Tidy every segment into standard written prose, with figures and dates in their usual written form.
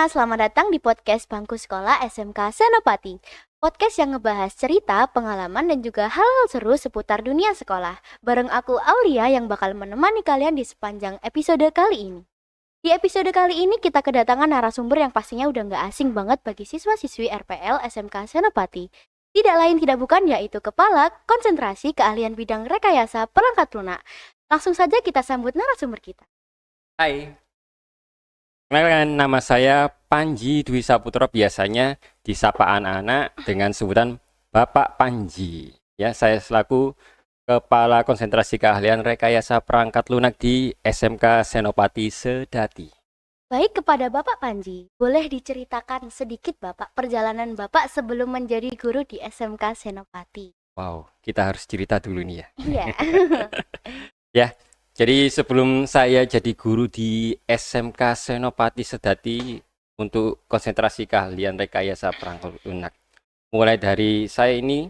semuanya, selamat datang di podcast Bangku Sekolah SMK Senopati. Podcast yang ngebahas cerita, pengalaman, dan juga hal-hal seru seputar dunia sekolah. Bareng aku Aulia yang bakal menemani kalian di sepanjang episode kali ini. Di episode kali ini kita kedatangan narasumber yang pastinya udah nggak asing banget bagi siswa-siswi RPL SMK Senopati. Tidak lain tidak bukan yaitu Kepala Konsentrasi Keahlian Bidang Rekayasa Perangkat Lunak. Langsung saja kita sambut narasumber kita. Hai, kenalkan nama saya Panji Dwi Saputra, biasanya disapa anak-anak dengan sebutan Bapak Panji. Ya, saya selaku Kepala Konsentrasi Keahlian Rekayasa Perangkat Lunak di SMK Senopati Sedati. Baik, kepada Bapak Panji, boleh diceritakan sedikit Bapak perjalanan Bapak sebelum menjadi guru di SMK Senopati? Wow, kita harus cerita dulu nih ya. Iya. Ya, jadi sebelum saya jadi guru di SMK Senopati Sedati untuk konsentrasi keahlian rekayasa perangkat lunak, mulai dari saya ini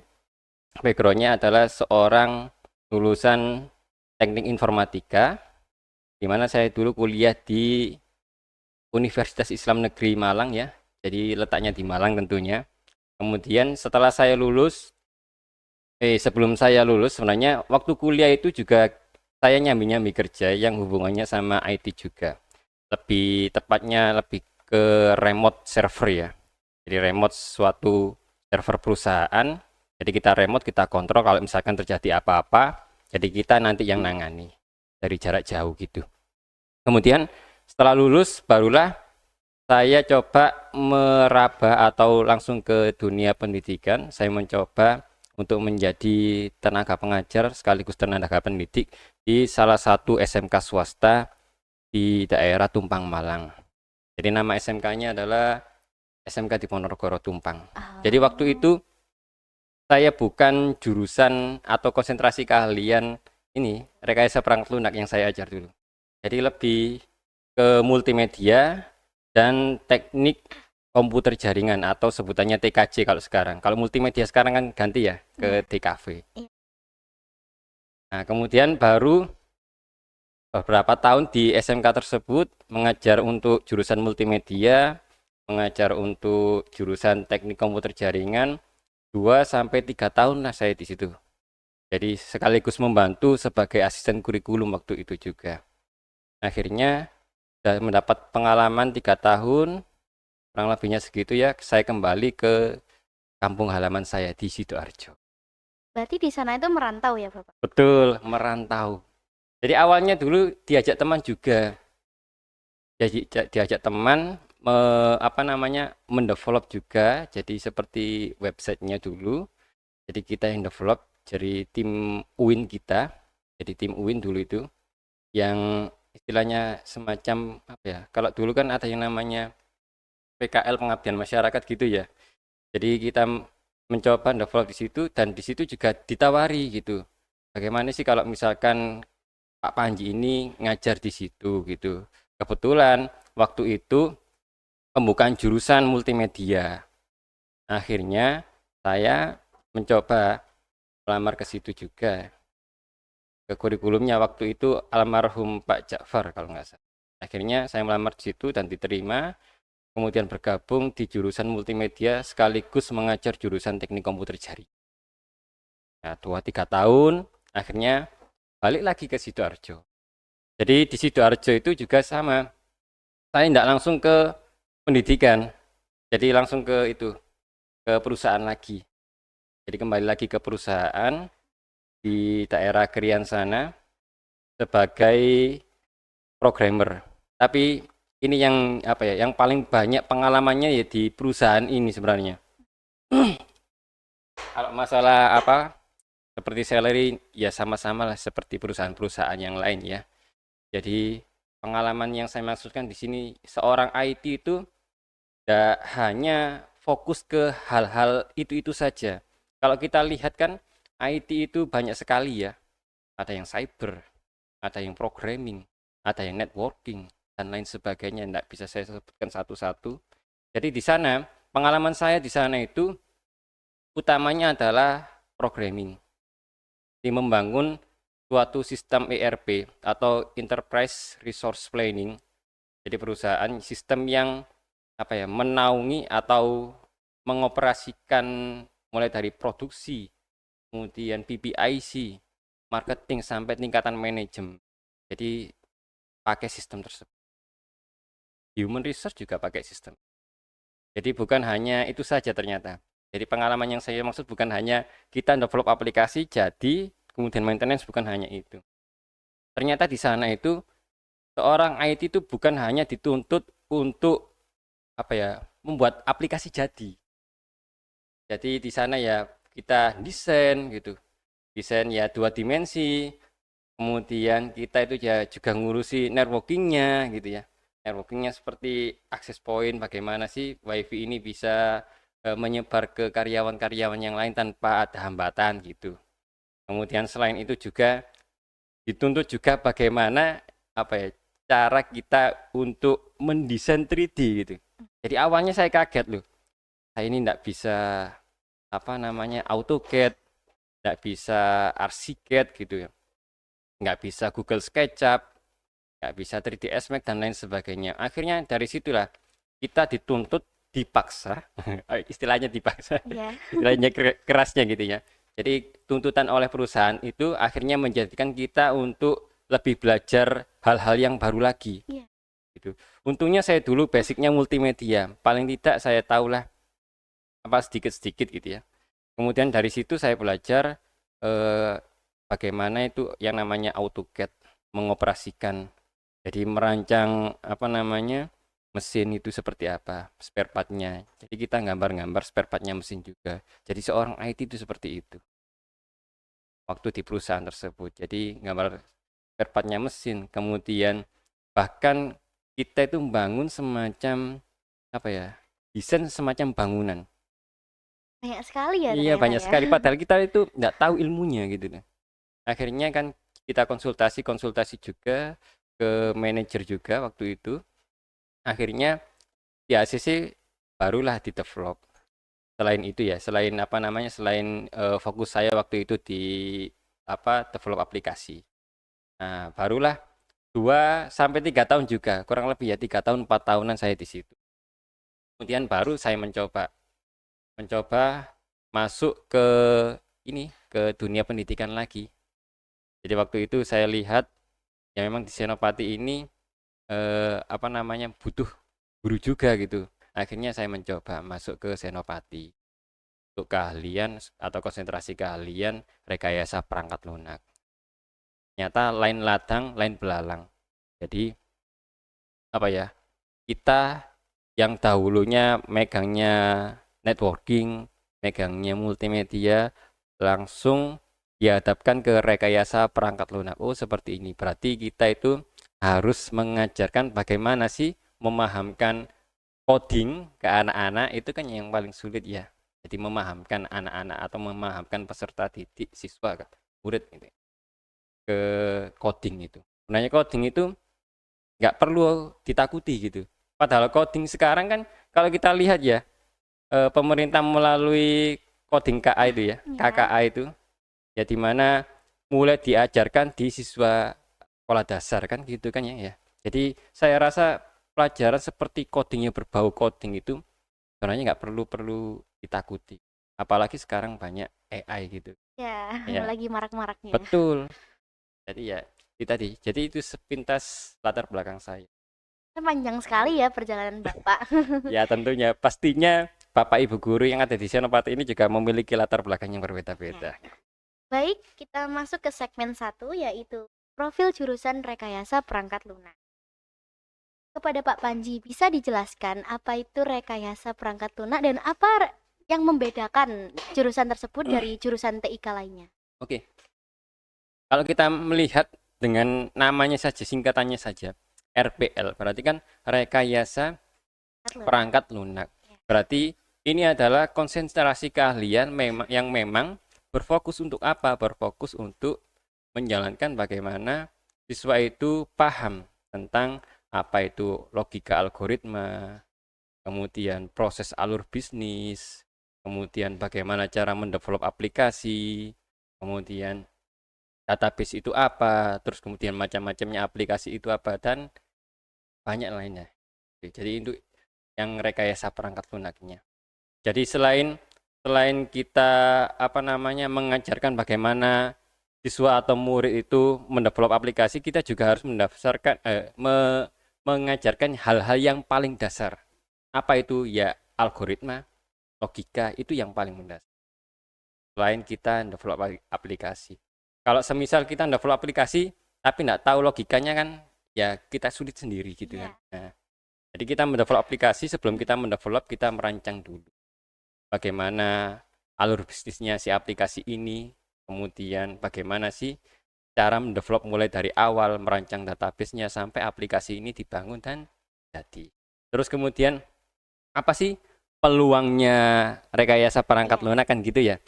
backgroundnya adalah seorang lulusan teknik informatika, di mana saya dulu kuliah di Universitas Islam Negeri Malang ya, jadi letaknya di Malang tentunya. Kemudian setelah saya lulus, sebelum saya lulus sebenarnya waktu kuliah itu juga saya nyambi-nyambi kerja yang hubungannya sama IT juga. Lebih tepatnya lebih ke remote server ya. Jadi remote suatu server perusahaan. Jadi kita remote, kita kontrol kalau misalkan terjadi apa-apa, jadi kita nanti yang nangani dari jarak jauh gitu. Kemudian setelah lulus barulah saya coba meraba atau langsung ke dunia pendidikan. Saya mencoba untuk menjadi tenaga pengajar sekaligus tenaga pendidik di salah satu SMK swasta di daerah Tumpang, Malang. Jadi nama SMK-nya adalah SMK di Ponorogo Tumpang. Jadi waktu itu saya bukan jurusan atau konsentrasi keahlian ini rekayasa perangkat lunak yang saya ajar dulu. Jadi lebih ke multimedia dan teknik komputer jaringan atau sebutannya TKJ kalau sekarang. Kalau multimedia sekarang kan ganti ya ke TKV. Nah, kemudian baru beberapa tahun di SMK tersebut mengajar untuk jurusan multimedia, mengajar untuk jurusan teknik komputer jaringan, 2 sampai 3 tahun lah saya di situ. Jadi sekaligus membantu sebagai asisten kurikulum waktu itu juga. Akhirnya sudah mendapat pengalaman 3 tahun, kurang lebihnya segitu ya. Saya kembali ke kampung halaman saya di Sidoarjo. Berarti di sana itu merantau ya Bapak? Betul, merantau. Jadi awalnya dulu diajak teman juga. Jadi diajak teman mendevelop juga. Jadi seperti websitenya dulu. Jadi kita yang develop, jadi tim UIN kita. Jadi tim UIN dulu itu yang istilahnya semacam apa ya? Kalau dulu kan ada yang namanya PKL, pengabdian masyarakat gitu ya. Jadi kita mencoba develop di situ, dan di situ juga ditawari gitu. Bagaimana sih kalau misalkan Pak Panji ini ngajar di situ gitu. Kebetulan waktu itu pembukaan jurusan multimedia. Akhirnya saya mencoba melamar ke situ juga. Ke kurikulumnya waktu itu almarhum Pak Ja'far kalau nggak salah. Akhirnya saya melamar di situ dan diterima. Kemudian bergabung di jurusan multimedia sekaligus mengajar jurusan teknik komputer jaringan. Nah, 2-3 tahun, akhirnya balik lagi ke Sidoarjo. Jadi di Sidoarjo itu juga sama. Saya tidak langsung ke pendidikan, jadi langsung ke ke perusahaan lagi. Jadi kembali lagi ke perusahaan di daerah Krian sana sebagai programmer. Tapi ini yang yang paling banyak pengalamannya ya di perusahaan ini sebenarnya. Kalau masalah seperti salary ya sama-sama lah seperti perusahaan-perusahaan yang lain ya. Jadi pengalaman yang saya maksudkan di sini, seorang IT itu tidak hanya fokus ke hal-hal itu saja. Kalau kita lihat kan IT itu banyak sekali ya. Ada yang cyber, ada yang programming, ada yang networking, dan lain sebagainya. Tidak bisa saya sebutkan satu-satu. Jadi di sana, pengalaman saya di sana itu utamanya adalah programming. Di membangun suatu sistem ERP atau Enterprise Resource Planning. Jadi perusahaan sistem yang menaungi atau mengoperasikan mulai dari produksi, kemudian PPIC, marketing sampai tingkatan manajemen. Jadi pakai sistem tersebut. Human research juga pakai sistem. Jadi bukan hanya itu saja ternyata. Jadi pengalaman yang saya maksud bukan hanya kita develop aplikasi jadi kemudian maintenance, bukan hanya itu. Ternyata di sana itu seorang IT itu bukan hanya dituntut untuk membuat aplikasi jadi. Jadi di sana ya kita desain gitu. Desain ya 2 dimensi. Kemudian kita itu ya juga ngurusi networkingnya gitu ya. Networkingnya seperti access point, bagaimana sih WiFi ini bisa menyebar ke karyawan-karyawan yang lain tanpa ada hambatan gitu. Kemudian selain itu juga dituntut juga bagaimana cara kita untuk mendesain 3D gitu. Jadi awalnya saya kaget loh. Saya ini enggak bisa AutoCAD, enggak bisa ArchiCAD gitu ya. Enggak bisa Google SketchUp, nggak bisa 3ds Max dan lain sebagainya. Akhirnya dari situlah kita dipaksa, istilahnya dipaksa, istilahnya kerasnya gitu ya. Jadi tuntutan oleh perusahaan itu akhirnya menjadikan kita untuk lebih belajar hal-hal yang baru lagi. Gitu. Untungnya saya dulu basicnya multimedia, paling tidak saya tahulah sedikit-sedikit gitu ya. Kemudian dari situ saya belajar bagaimana itu yang namanya AutoCAD, mengoperasikan. Jadi merancang mesin itu seperti apa, spare partnya. Jadi kita gambar-gambar spare partnya mesin juga. Jadi seorang IT itu seperti itu. Waktu di perusahaan tersebut. Jadi gambar spare partnya mesin. Kemudian bahkan kita itu membangun semacam desain semacam bangunan. Banyak sekali ya Iya, banyak ya. sekali. Padahal kita itu nggak tahu ilmunya gitu. Akhirnya kan kita konsultasi juga ke manajer juga waktu itu. Akhirnya di ACC barulah di develop. Selain itu ya, selain fokus saya waktu itu di develop aplikasi. Nah, barulah 2 sampai 3 tahun juga, kurang lebih ya 3 tahun 4 tahunan saya di situ. Kemudian baru saya mencoba masuk ke dunia pendidikan lagi. Jadi waktu itu saya lihat ya memang di Senopati ini butuh guru juga gitu. Akhirnya saya mencoba masuk ke Senopati untuk keahlian atau konsentrasi keahlian rekayasa perangkat lunak. Ternyata lain ladang, lain belalang. Jadi kita yang dahulunya megangnya networking, megangnya multimedia, langsung dihadapkan ke rekayasa perangkat lunak. Oh, seperti ini. Berarti kita itu harus mengajarkan bagaimana sih memahamkan coding ke anak-anak, itu kan yang paling sulit ya. Jadi memahamkan anak-anak atau memahamkan peserta didik, siswa, murid gitu, ke coding itu. Sebenarnya coding itu nggak perlu ditakuti gitu. Padahal coding sekarang kan kalau kita lihat ya, pemerintah melalui coding KA itu ya, KKA itu, ya dimana mulai diajarkan di siswa sekolah dasar kan gitu kan ya. Jadi saya rasa pelajaran seperti coding yang berbau coding itu sebenarnya nggak perlu ditakuti. Apalagi sekarang banyak AI gitu. Ya, lagi marak-maraknya. Betul. Jadi ya itu tadi. Jadi itu sepintas latar belakang saya. Panjang sekali ya perjalanan Bapak. Ya tentunya, pastinya Bapak Ibu guru yang ada di Senopati ini juga memiliki latar belakang yang berbeda-beda. Baik, kita masuk ke segmen 1 yaitu profil jurusan rekayasa perangkat lunak. Kepada Pak Panji, bisa dijelaskan apa itu rekayasa perangkat lunak dan apa yang membedakan jurusan tersebut dari jurusan TIK lainnya? Oke. Kalau kita melihat dengan namanya saja, singkatannya saja, RPL, berarti kan rekayasa perangkat lunak. Berarti ini adalah konsentrasi keahlian yang memang berfokus untuk apa? Berfokus untuk menjalankan bagaimana siswa itu paham tentang apa itu logika algoritma, kemudian proses alur bisnis, kemudian bagaimana cara mendevelop aplikasi, kemudian database itu apa, terus kemudian macam-macamnya aplikasi itu apa, dan banyak lainnya. Jadi yang rekayasa perangkat lunaknya. Jadi selain kita mengajarkan bagaimana siswa atau murid itu mendevelop aplikasi, kita juga harus mengajarkan hal-hal yang paling dasar. Apa itu? Ya algoritma, logika itu yang paling mendasar. Selain kita develop aplikasi. Kalau semisal kita develop aplikasi tapi nggak tahu logikanya kan, ya kita sulit sendiri gitu kan. Nah, jadi kita mendevelop aplikasi, sebelum kita mendevelop kita merancang dulu bagaimana alur bisnisnya si aplikasi ini, kemudian bagaimana sih cara mendevelop mulai dari awal, merancang database-nya sampai aplikasi ini dibangun dan jadi. Terus kemudian apa sih peluangnya rekayasa perangkat lunak kan gitu ya.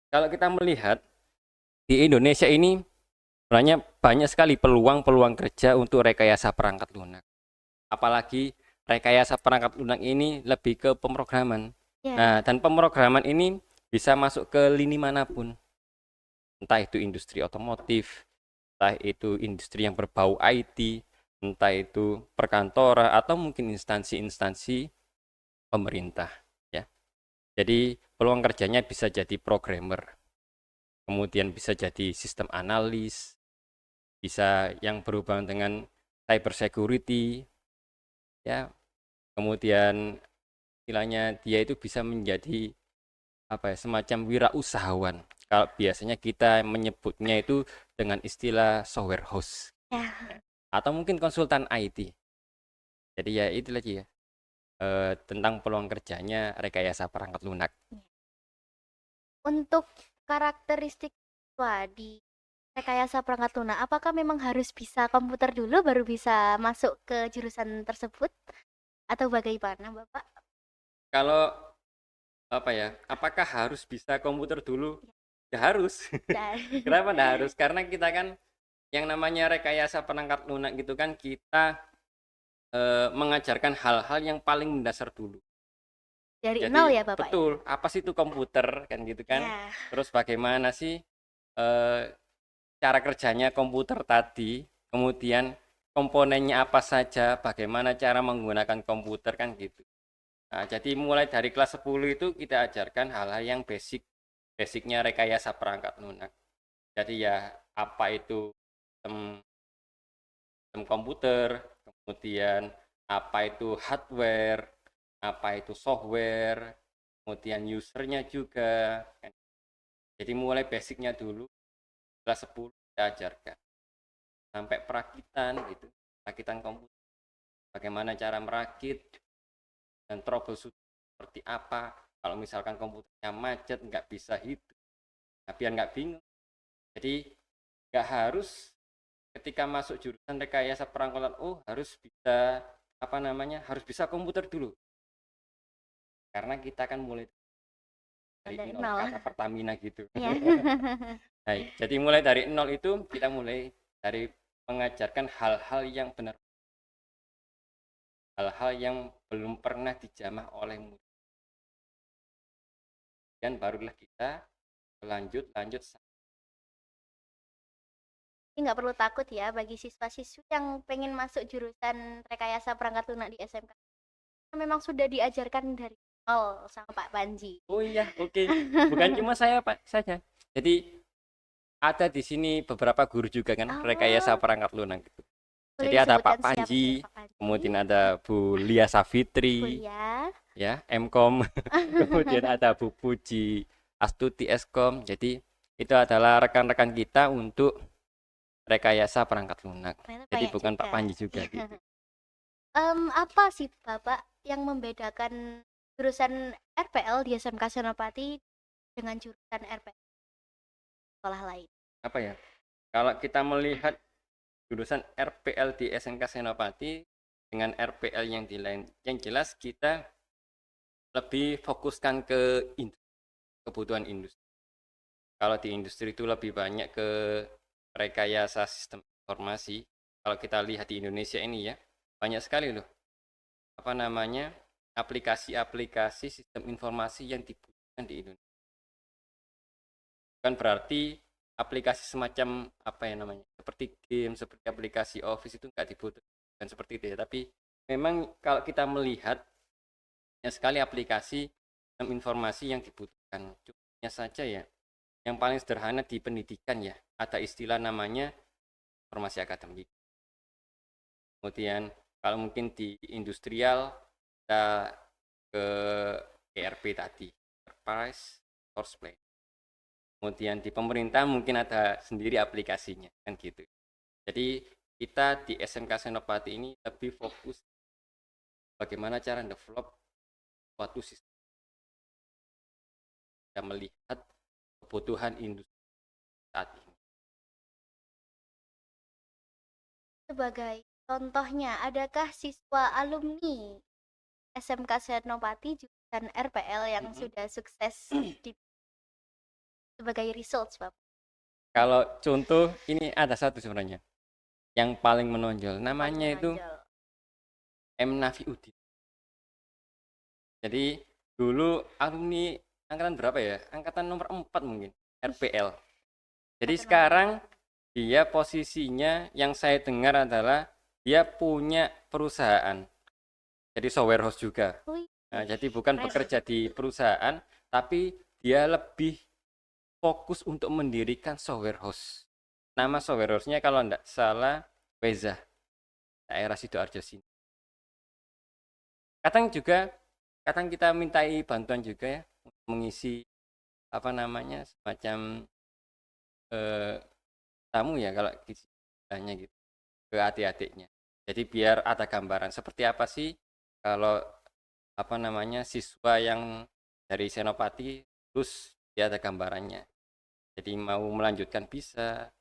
Kalau kita melihat di Indonesia ini sebenarnya banyak sekali peluang-peluang kerja untuk rekayasa perangkat lunak. Apalagi rekayasa perangkat lunak ini lebih ke pemrograman. Nah, dan pemrograman ini bisa masuk ke lini manapun. Entah itu industri otomotif, entah itu industri yang berbau IT, entah itu perkantoran atau mungkin instansi-instansi pemerintah ya. Jadi peluang kerjanya bisa jadi programmer, kemudian bisa jadi sistem analis, bisa yang berhubungan dengan cyber security ya. Kemudian istilahnya dia itu bisa menjadi semacam wirausahawan. Kalau biasanya kita menyebutnya itu dengan istilah software house atau mungkin konsultan IT. Jadi ya itu lagi ya, tentang peluang kerjanya rekayasa perangkat lunak. Untuk karakteristik di rekayasa perangkat lunak, apakah memang harus bisa komputer dulu baru bisa masuk ke jurusan tersebut atau bagaimana, Bapak? Kalau apakah harus bisa komputer dulu? Ya harus. Kenapa enggak harus? Karena kita kan yang namanya rekayasa perangkat lunak gitu kan kita mengajarkan hal-hal yang paling mendasar dulu. Dari Jadi nol ya, Bapak? betul, apa sih itu komputer kan gitu kan? Terus bagaimana sih cara kerjanya komputer tadi, kemudian komponennya apa saja, bagaimana cara menggunakan komputer kan gitu. Nah, jadi mulai dari kelas 10 itu kita ajarkan hal-hal yang basicnya rekayasa perangkat lunak. Jadi ya apa itu sistem komputer, kemudian apa itu hardware, apa itu software, kemudian usernya juga. Jadi mulai basicnya dulu, kelas 10 kita ajarkan sampai perakitan gitu, perakitan komputer, bagaimana cara merakit dan troubleshoot seperti apa. Kalau misalkan komputernya macet nggak bisa hidup, nah, biar nggak bingung. Jadi nggak harus ketika masuk jurusan rekayasa perangkat harus bisa harus bisa komputer dulu, karena kita kan mulai dari nol kata Pertamina gitu. Baik, jadi mulai dari nol itu kita mulai dari mengajarkan hal-hal yang benar, hal-hal yang belum pernah dijamah oleh murid, dan barulah kita lanjut. Ini nggak perlu takut ya bagi siswa-siswi yang pengen masuk jurusan rekayasa perangkat lunak di SMK. Memang sudah diajarkan dari nol sama Pak Panji. Oh iya, oke. Bukan cuma saya Pak saja. Jadi ada di sini beberapa guru juga kan rekayasa perangkat lunak gitu. Jadi ada Pak Panji, kemudian ada Bu Lia Safitri, ya Mkom, kemudian ada Bu Puji Astuti Eskom. Jadi itu adalah rekan-rekan kita untuk rekayasa perangkat lunak. Jadi bukan juga Pak Panji juga gitu. Apa sih Bapak yang membedakan jurusan RPL di SMK Senopati dengan jurusan RPL sekolah lain? Apa ya? Kalau kita melihat jurusan RPL di SMK Senopati dengan RPL yang di lain, yang jelas kita lebih fokuskan ke kebutuhan industri. Kalau di industri itu lebih banyak ke rekayasa sistem informasi. Kalau kita lihat di Indonesia ini ya, banyak sekali loh aplikasi-aplikasi sistem informasi yang dibutuhkan di Indonesia. Bukan berarti aplikasi semacam seperti game, seperti aplikasi Office itu nggak dibutuhkan seperti itu ya, tapi memang kalau kita melihat banyak sekali aplikasi dan informasi yang dibutuhkan. Contohnya saja ya, yang paling sederhana di pendidikan ya, ada istilah namanya informasi akademik. Kemudian kalau mungkin di industrial kita ke ERP tadi, Enterprise Resource Plan. Kemudian di pemerintah mungkin ada sendiri aplikasinya kan gitu. Jadi kita di SMK Senopati ini lebih fokus bagaimana cara develop suatu sistem, kita melihat kebutuhan industri saat ini. Sebagai contohnya, adakah siswa alumni SMK Senopati jurusan RPL yang sudah sukses sebagai research, Bapak? Kalau contoh ini ada satu sebenarnya yang paling menonjol, namanya itu M. Nafiuddin. Jadi dulu alumni angkatan berapa ya? Angkatan nomor 4 mungkin, RPL. Jadi sekarang dia posisinya yang saya dengar adalah dia punya perusahaan. Jadi software house juga. Nah, jadi bukan bekerja di perusahaan, tapi dia lebih fokus untuk mendirikan software house. Nama software house-nya kalau tidak salah Weza, daerah Sidoarjo sini. Kadang kita mintai bantuan juga ya untuk mengisi apa namanya semacam tamu ya kalau istilahnya gitu ke adik-adiknya. Jadi biar ada gambaran seperti apa sih kalau apa namanya siswa yang dari Senopati terus dia ada gambarannya. Jadi mau melanjutkan bisa,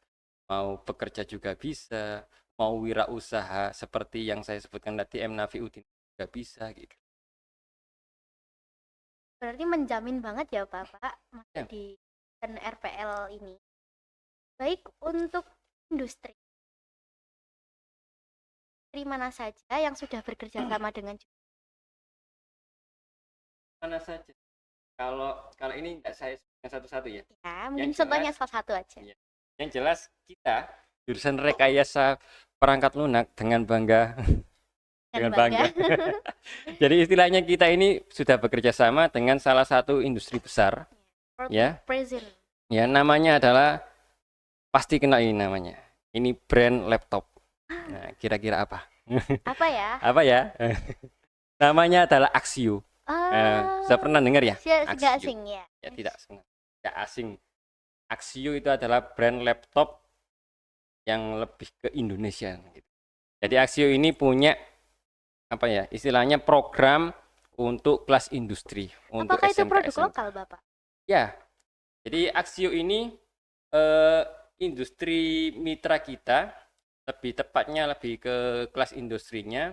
mau bekerja juga bisa, mau wirausaha seperti yang saya sebutkan tadi M. Nafiuddin juga bisa gitu. Berarti menjamin banget ya Bapak masuk di RPL ini. Baik untuk industri mana saja yang sudah bekerja sama dengan mana saja. Kalau ini enggak saya sebutkan satu-satu ya. Ya, mungkin contohnya salah satu aja. Ya. Yang jelas kita jurusan rekayasa perangkat lunak dengan bangga. Dengan bangga. Jadi istilahnya kita ini sudah bekerja sama dengan salah satu industri besar. Ya. Ya, namanya adalah pasti kenal ini namanya. Ini brand laptop. Nah, kira-kira apa? Apa ya? Apa ya? Namanya adalah Axio. Sudah pernah dengar ya? Tidak asing ya. Ya tidak asing. Axio itu adalah brand laptop yang lebih ke Indonesia gitu. Jadi Axio ini punya apa ya? Istilahnya program untuk kelas industri. Apakah itu produk lokal, Bapak? Ya. Jadi Axio ini industri mitra kita, lebih tepatnya lebih ke kelas industrinya,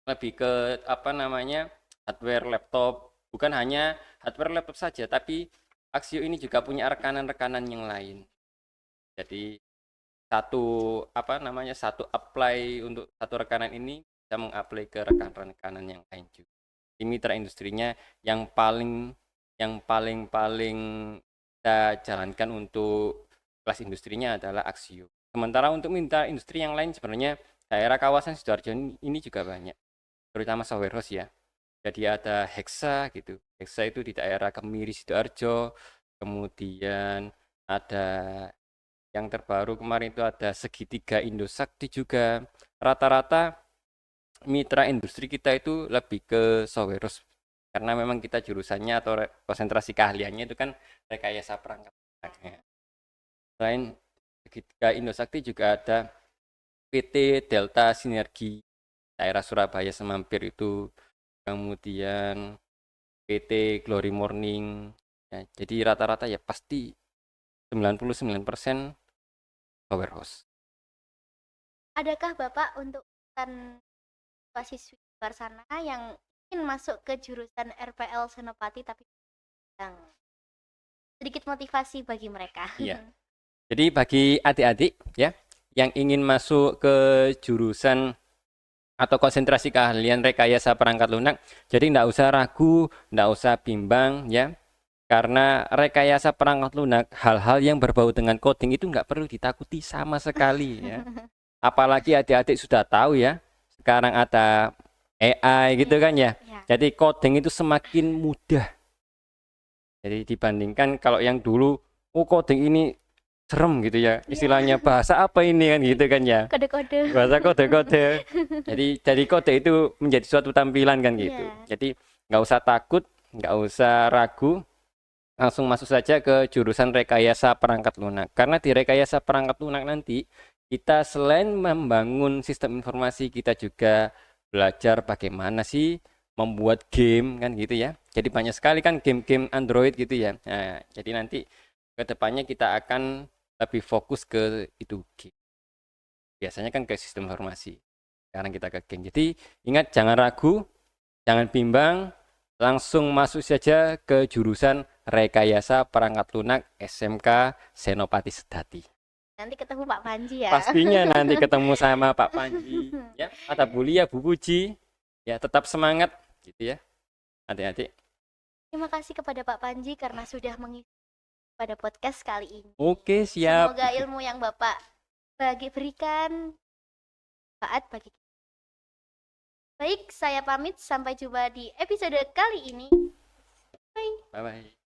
lebih ke apa namanya hardware laptop, bukan hanya hardware laptop saja, tapi Axio ini juga punya rekanan-rekanan yang lain. Jadi satu apply untuk satu rekanan ini bisa mengapply ke rekanan-rekanan yang lain juga. Ini mitra industrinya yang paling kita jalankan untuk kelas industrinya adalah Axio. Sementara untuk mitra industri yang lain sebenarnya daerah kawasan Sidoarjo ini juga banyak, terutama software house ya. Jadi ada Hexa gitu. Hexa itu di daerah Kemiri Sidoarjo. Kemudian ada yang terbaru kemarin itu ada Segitiga Indosakti juga. Rata-rata mitra industri kita itu lebih ke software house. Karena memang kita jurusannya atau konsentrasi keahliannya itu kan rekayasa perangkat lunaknya. Selain Segitiga Indosakti juga ada PT Delta Sinergi daerah Surabaya Semampir itu, kemudian PT Glory Morning ya, jadi rata-rata ya pasti 99% software house. Adakah Bapak untuk siswa di luar sana yang ingin masuk ke jurusan RPL Senopati tapi yang sedikit motivasi bagi mereka? Iya. Jadi bagi adik-adik ya yang ingin masuk ke jurusan atau konsentrasi keahlian rekayasa perangkat lunak, jadi tidak usah ragu, tidak usah bimbang ya, karena rekayasa perangkat lunak, hal-hal yang berbau dengan coding itu nggak perlu ditakuti sama sekali ya. Apalagi adik-adik sudah tahu ya, sekarang ada AI gitu kan ya. Ya. Jadi coding itu semakin mudah. Jadi dibandingkan kalau yang dulu, oh coding ini serem gitu ya. Istilahnya bahasa apa ini kan gitu kan ya. Kode-kode. Bahasa kode-kode. Jadi kode itu menjadi suatu tampilan kan gitu. Iya. Jadi nggak usah takut, nggak usah ragu, langsung masuk saja ke jurusan rekayasa perangkat lunak. Karena di rekayasa perangkat lunak nanti kita selain membangun sistem informasi, kita juga belajar bagaimana sih membuat game kan gitu ya. Jadi banyak sekali kan game-game Android gitu ya. Nah, jadi nanti ke depannya kita akan lebih fokus ke itu game. Biasanya kan ke sistem informasi. Sekarang kita ke game. Jadi ingat jangan ragu, jangan bimbang, langsung masuk saja ke jurusan rekayasa perangkat lunak SMK Senopati Sedati. Nanti ketemu Pak Panji ya. Pastinya nanti ketemu sama Pak Panji ya, Mata Bulia, Bu Puji. Ya, tetap semangat gitu ya. Adik-adik. Terima kasih kepada Pak Panji karena sudah mengisi pada podcast kali ini. Oke, siap. Semoga ilmu yang Bapak berikan manfaat bagi kita. Baik, saya pamit. Sampai jumpa di episode kali ini. Bye. Bye-bye.